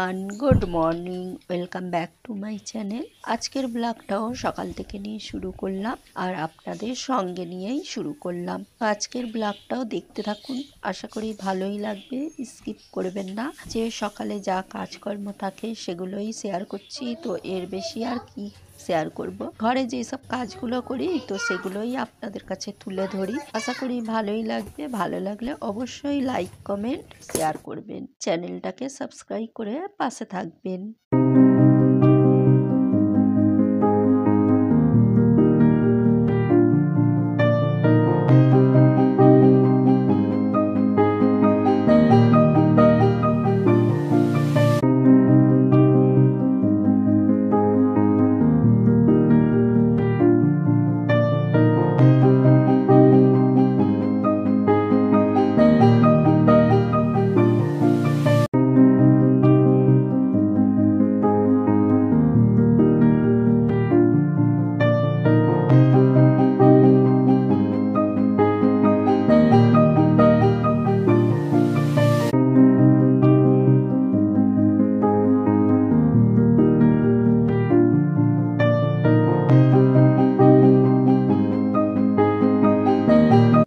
Everyone, good morning, welcome back to my channel. আজকের ব্লগটাও সকাল থেকে নিয়ে শুরু করলাম আর আপনাদের সঙ্গে নিয়েই শুরু করলাম। আজকের ব্লগটাও দেখতে থাকুন, আশা করি ভালোই লাগবে, স্কিপ করবেন না। যে সকালে যা কাজকর্ম থাকে সেগুলোই শেয়ার করছি, তো এর বেশি আর কি শেয়ার করব। ঘরে যেসব কাজগুলো করি তো সেগুলোই আপনাদের কাছে তুলে ধরি। আশা করি ভালোই লাগবে। ভালো লাগলে অবশ্যই লাইক, কমেন্ট, শেয়ার করবেন। চ্যানেলটাকে সাবস্ক্রাইব করে পাশে থাকবেন।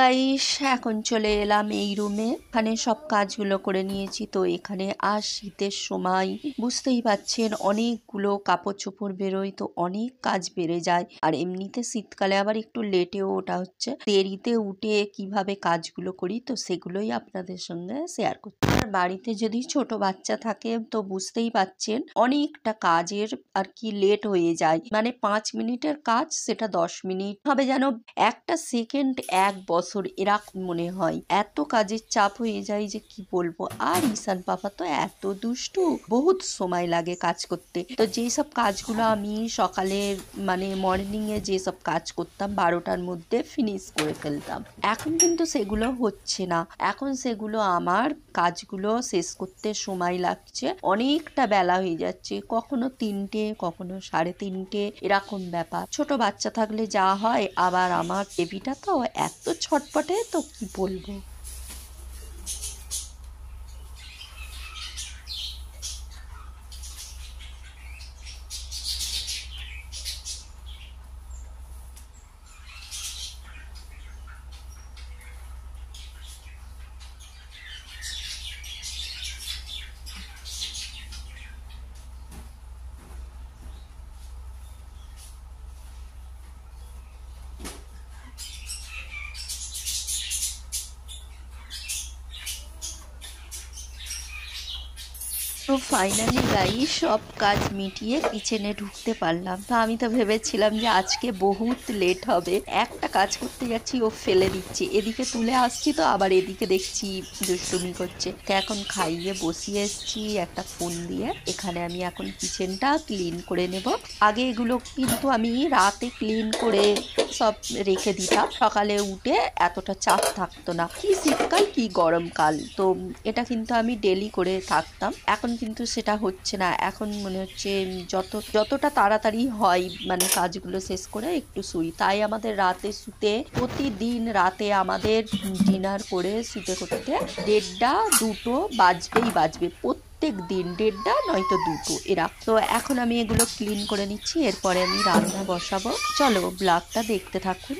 গাইস, এখন চলে এলাম এই রুমে। এখানে সব কাজগুলো করে নিয়েছি। তো এখানে আর শীতের সময় বুঝতেই পাচ্ছেন অনেকগুলো কাপড় চোপড় বেরোয়, তো অনেক কাজ বেড়ে যায়। আর এমনিতে শীতকালে আবার একটু লেটেও ওঠা হচ্ছে। দেরিতে উঠে কিভাবে কাজগুলো করি তো সেগুলোই আপনাদের সঙ্গে শেয়ার করছি। আর বাড়িতে যদি ছোট বাচ্চা থাকে তো বুঝতেই পাচ্ছেন অনেকটা কাজের আর কি লেট হয়ে যায়। মানে 5 মিনিটের কাজ সেটা 10 মিনিট হবে, যেন একটা সেকেন্ড 1 বছর এরকম মনে হয়। এত কাজের চাপ হয়ে যায় যে কি বলবো। আর ঈশান পাপা তো এত দুষ্টু, বহুত সময় লাগে কাজ করতে। তো যেসব কাজগুলো আমি সকালের মানে মর্নিং এ যেসব কাজ করতাম 12টার মধ্যে ফিনিশ করে ফেলতাম, এখন কিন্তু সেগুলো হচ্ছে না। এখন সেগুলো আমার কাজগুলো শেষ করতে সময় লাগছে, অনেকটা বেলা হয়ে যাচ্ছে। কখনো 3টে, কখনো 3:30 এরকম ব্যাপার। ছোট বাচ্চা থাকলে যা হয়, আবার আমার বেবিটা তো এত ছটপটে, তো কি বলবো। তো ফাইনালি গাইস সব কাজ মিটিয়ে কিচেনে ঢুকতে পারলাম। তো আমি তো ভেবেছিলাম যে আজকে বহুত লেট হবে। একটা কাজ করতে যাচ্ছি, ও ফেলে দিচ্ছি, এদিকে তুলে আসছি তো আবার এদিকে দেখছি দুষ্টুমি করছে। তো এখন খাইয়ে বসিয়ে এসছি একটা ফোন দিয়ে। এখানে আমি এখন কিচেনটা ক্লিন করে নেব। আগে এগুলো কিন্তু আমি রাতে ক্লিন করে সব রেখে দিতাম, সকালে উঠে এতটা চাপ থাকতো না। কি শীতকাল কি গরমকাল, তো এটা কিন্তু আমি ডেলি করে থাকতাম। এখন কিন্তু সেটা হচ্ছে না। এখন মনে হচ্ছে যতটা তাড়াতাড়ি হয় মানে কাজগুলো শেষ করে একটু শুই। তাই আমাদের রাতে শুতে, প্রতিদিন রাতে আমাদের ডিনার করে শুতে করতে 1:30 2টো বাজবে। প্রত্যেক দিন 1:30 নয়তো 2টো এরা। তো এখন আমি এগুলো ক্লিন করে নিচ্ছি, এরপরে আমি রান্না বসাবো। চলো ব্লগটা দেখতে থাকুন।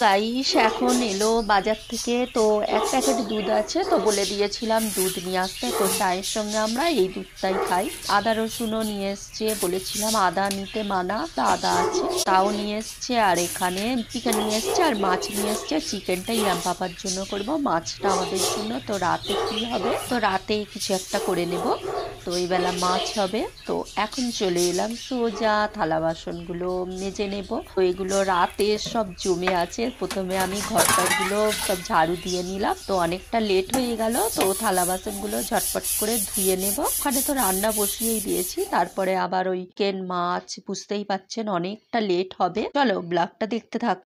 গাইস এখন এলো বাজার থেকে। তো 1 প্যাকেট দুধ আছে, তো বলে দিয়েছিলাম দুধ নিয়ে আসতে। তো চায়ের সঙ্গে আমরা এই দুধটাই খাই। আদা রসুনও নিয়ে এসছে, বলেছিলাম আদা নিতে মানা, তা আদা আছে তাও নিয়ে এসছে। আর এখানে চিকেন নিয়ে এসছে আর মাছ নিয়ে এসছে। চিকেনটা ইরাম পাপার জন্য করব, মাছটা আমাদের জন্য। তো রাতে কি হবে, তো রাতে কিছু একটা করে নেব। তো এই বেলা মাছ হবে। তো এখন চলে এলাম সোজা থালা বাসনগুলো মেজে নেব। তো এগুলো রাতে সব জমে আছে, প্রথমে আমি ঘরটারগুলো সব ঝাড়ু দিয়ে নিলাম। তো অনেকটা লেট হয়ে গেল, তো থালা বাসনগুলো ঝটপট করে ধুয়ে নেব। ওখানে তো রান্না বসিয়েই দিয়েছি, তারপরে আবার ওই চিকেন মাছ, বুঝতেই পাচ্ছেন অনেকটা লেট হবে। চলো ব্লগটা দেখতে থাক।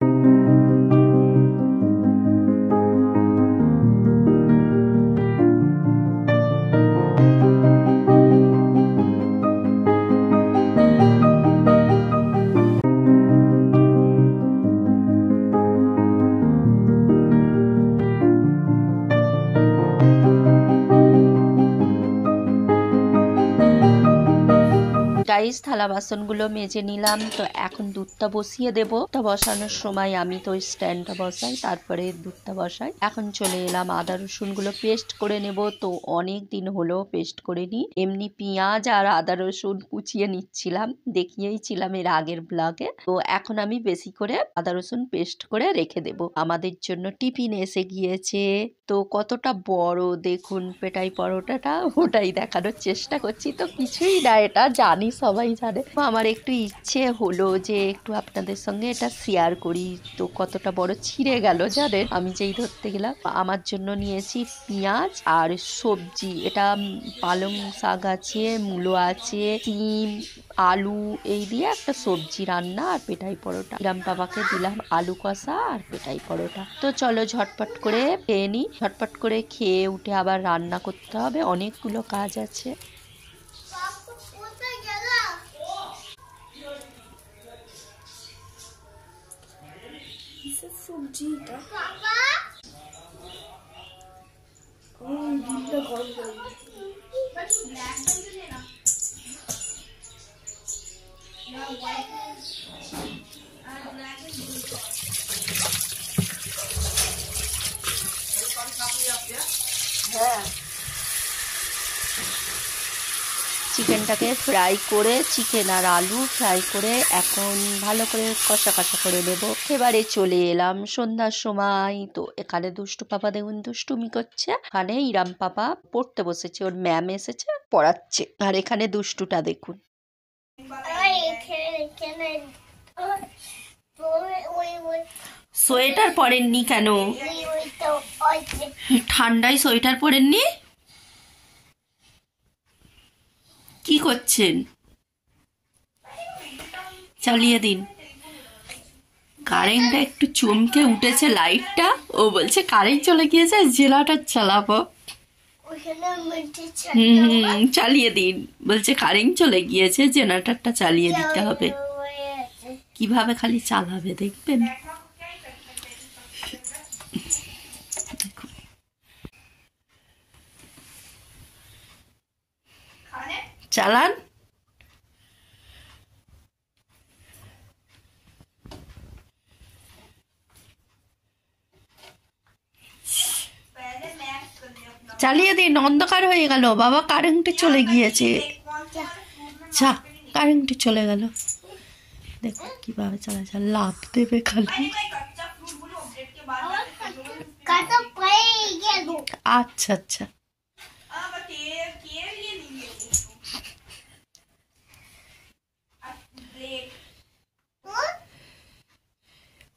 গাইস, থালা বাসনগুলো মেজে নিলাম। তো এখন দুধটা বসিয়ে দেবো। তা বসানোর সময় আমি তো স্ট্যান্ডটা বসাই, তারপরে দুধটা বসাই। এখন চলে এলাম আদা রসুনগুলো পেস্ট করে নেব। তো অনেক দিন হলো পেস্ট করে নি, এমনি পেঁয়াজ আর আদা রসুন কুচিয়ে নিচ্ছিলাম, দেখিয়েইছিলাম এর আগের ব্লগে। তো এখন আমি বেশি করে আদা রসুন পেস্ট করে রেখে দেব। আমাদের জন্য টিফিন এসে গিয়েছে। তো কতটা বড় দেখুন পেটাই পরোটাটা, ওটাই দেখানোর চেষ্টা করছি। তো কিছুই না, এটা জানি, সবাই জানে। আমার একটু ইচ্ছে হলো যে একটু আপনাদের সঙ্গে এটা শেয়ার করি। তো কতটা বড় ছিঁড়ে গেল জানেন, আমি যেই ধরতে গেলাম। আমার জন্য নিয়েছি পেঁয়াজ আর সবজি। এটা পালং শাক আছে, মূলো আছে, সিম, আলু, এই দিয়ে একটা সবজি রান্না আর পেটাই পরোটা। ইরাম বাবাকে দিলাম আলু কষা আর পেটাই পরোটা। তো চলো ঝটপট করে খেয়ে নিই। ঝটপট করে খেয়ে উঠে আবার রান্না করতে হবে, অনেকগুলো কাজ আছে। সবজিটা চিকেনটাকে ফ্রাই করে, চিকেন আর আলু ফ্রাই করে এখন ভালো করে কষা কষা করে নেব। এবারে চলে এলাম সন্ধ্যার সময়। তো এখানে দুষ্টু পাপা দেখুন দুষ্টুমি করছে। এখানে ইরাম পাপা পড়তে বসেছে, ওর ম্যাম এসেছে পড়াচ্ছে। আর এখানে দুষ্টুটা দেখুন। সোয়েটার পরেননি কেন? ঠান্ডায় সোয়েটার পরেননি? কি করছেন? চালিয়ে দিন। কারেন্টটা একটু চমকে উঠেছে, লাইটটা। ও বলছে কারেন্ট চলে গিয়েছে, জেলাটা চালাবো। চালিয়ে দিন। বলছে কারেন্ট চলে গিয়েছে, জেনারেটরটা চালিয়ে দিতে হবে। কিভাবে খালি চালাবে দেখবেন। চালান। চালিয়ে দিন, অন্ধকার হয়ে গেল বাবা, কারেন্ট চলে গিয়েছে। যা, কারেন্ট চলে গেল। দেখো কিভাবে চালাচ্ছে, লাফ দেবে খালি। আচ্ছা আচ্ছা,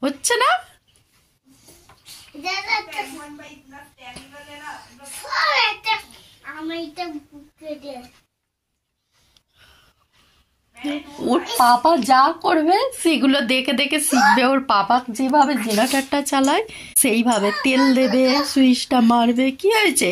হচ্ছে না। ওর পাপা যা করবে সেগুলো দেখে দেখে শিখবে। ওর পাপা যেভাবে জেনারেটরটা চালায় সেইভাবে তেল দেবে, সুইচটা মারবে। কি হয়েছে?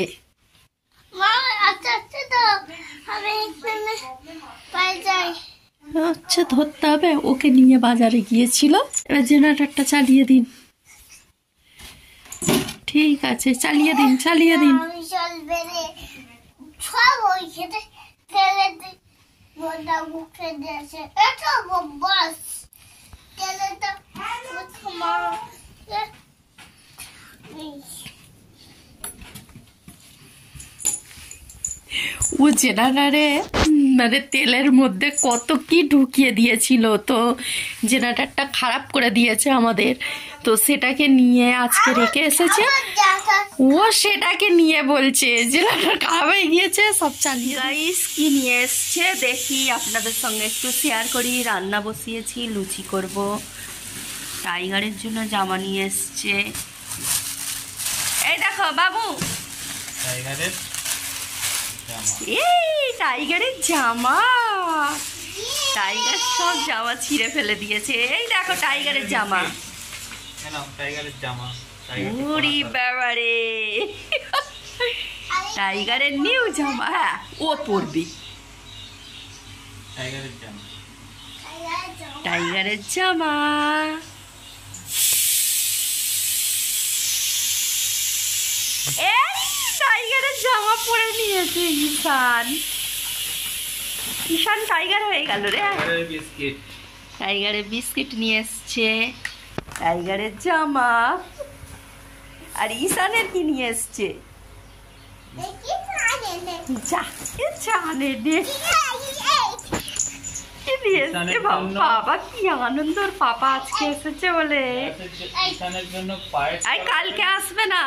আচ্ছা, ধরতে হবে। ওকে নিয়ে বাজারে গিয়েছিল, এবার জেনারেটরটা চালিয়ে দিন। ঠিক আছে, চালিয়ে দিন, চালিয়ে দিন। ও জেনারেটরে মানে তেলের মধ্যে কত কি ঢুকিয়ে দিয়েছিল, তো জেনারেটরটা খারাপ করে দিয়েছে আমাদের। তো সেটাকে নিয়ে আজকে রেখে এসেছে। ও সেটাকে নিয়ে বলছে যে খারাপ হয়ে গিয়েছে, সব চালিয়ে। গাইস কি নিয়ে এসছে দেখি, আপনাদের সঙ্গে একটু শেয়ার করি। রান্না বসিয়েছি, লুচি করব। টাইগারের জন্য জামা নিয়ে এসছে। এই দেখো বাবু, এই টাইগারের জামা। টাইগার সব জামা ছিঁড়ে ফেলে দিয়েছে। এই দেখো টাইগারের জামা। ওরে বাবা রে, টাইগারের নিউ জামা। হ্যাঁ ও পরবি। টাইগারের জামা। এই টাইগারের জামা পরে নিয়েছে ঈশান। ঈশান টাইগার হয়ে গেল রে। টাইগারের বিস্কিট নিয়ে এসছে, টাইগারের জামা। আর ঈশানের কি নিয়ে এসছে? বাবা কি আনন্দ, পাপা আজকে এসেছে বলে। কালকে আসবে না,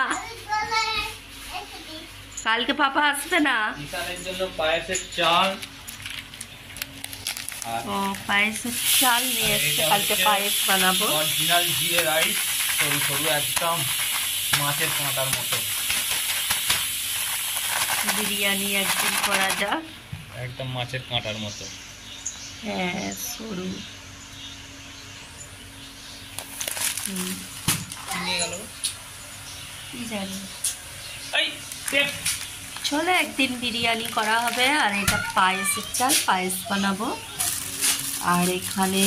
কালকে পাপা আসবে না। ঈশানের জন্য পায়েসের চাল। ও পায়েসের চাল নিয়ে এসছে, কালকে পায়েস বানাবো। অরিজিনাল জিরে রাইস, সরু সরু একদম মাছের কাঁটার মতো। বিরিয়ানি একদিন করা যাক, একদম মাছের কাঁটার মতো। হ্যাঁ সরু। কি জানি, চলো একদিন বিরিয়ানি করা হবে। আর এটা পায়েসের চাল, পায়েস বানাবো। আর এখানে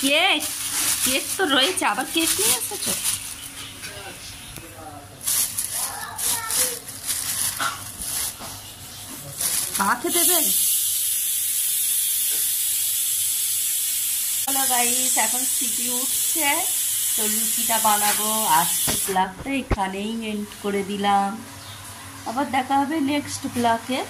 কেক, কেক তো রয়েছে, আবার কেক নিয়ে এসেছো। কাকে দেবেন? হ্যালো গাইস, এখন সিটি উঠছে, তো লুচিটা বানাবো। আজকে ব্লগটা এখানেই এন্ড করে দিলাম, আবার দেখা হবে নেক্সট ব্লগে।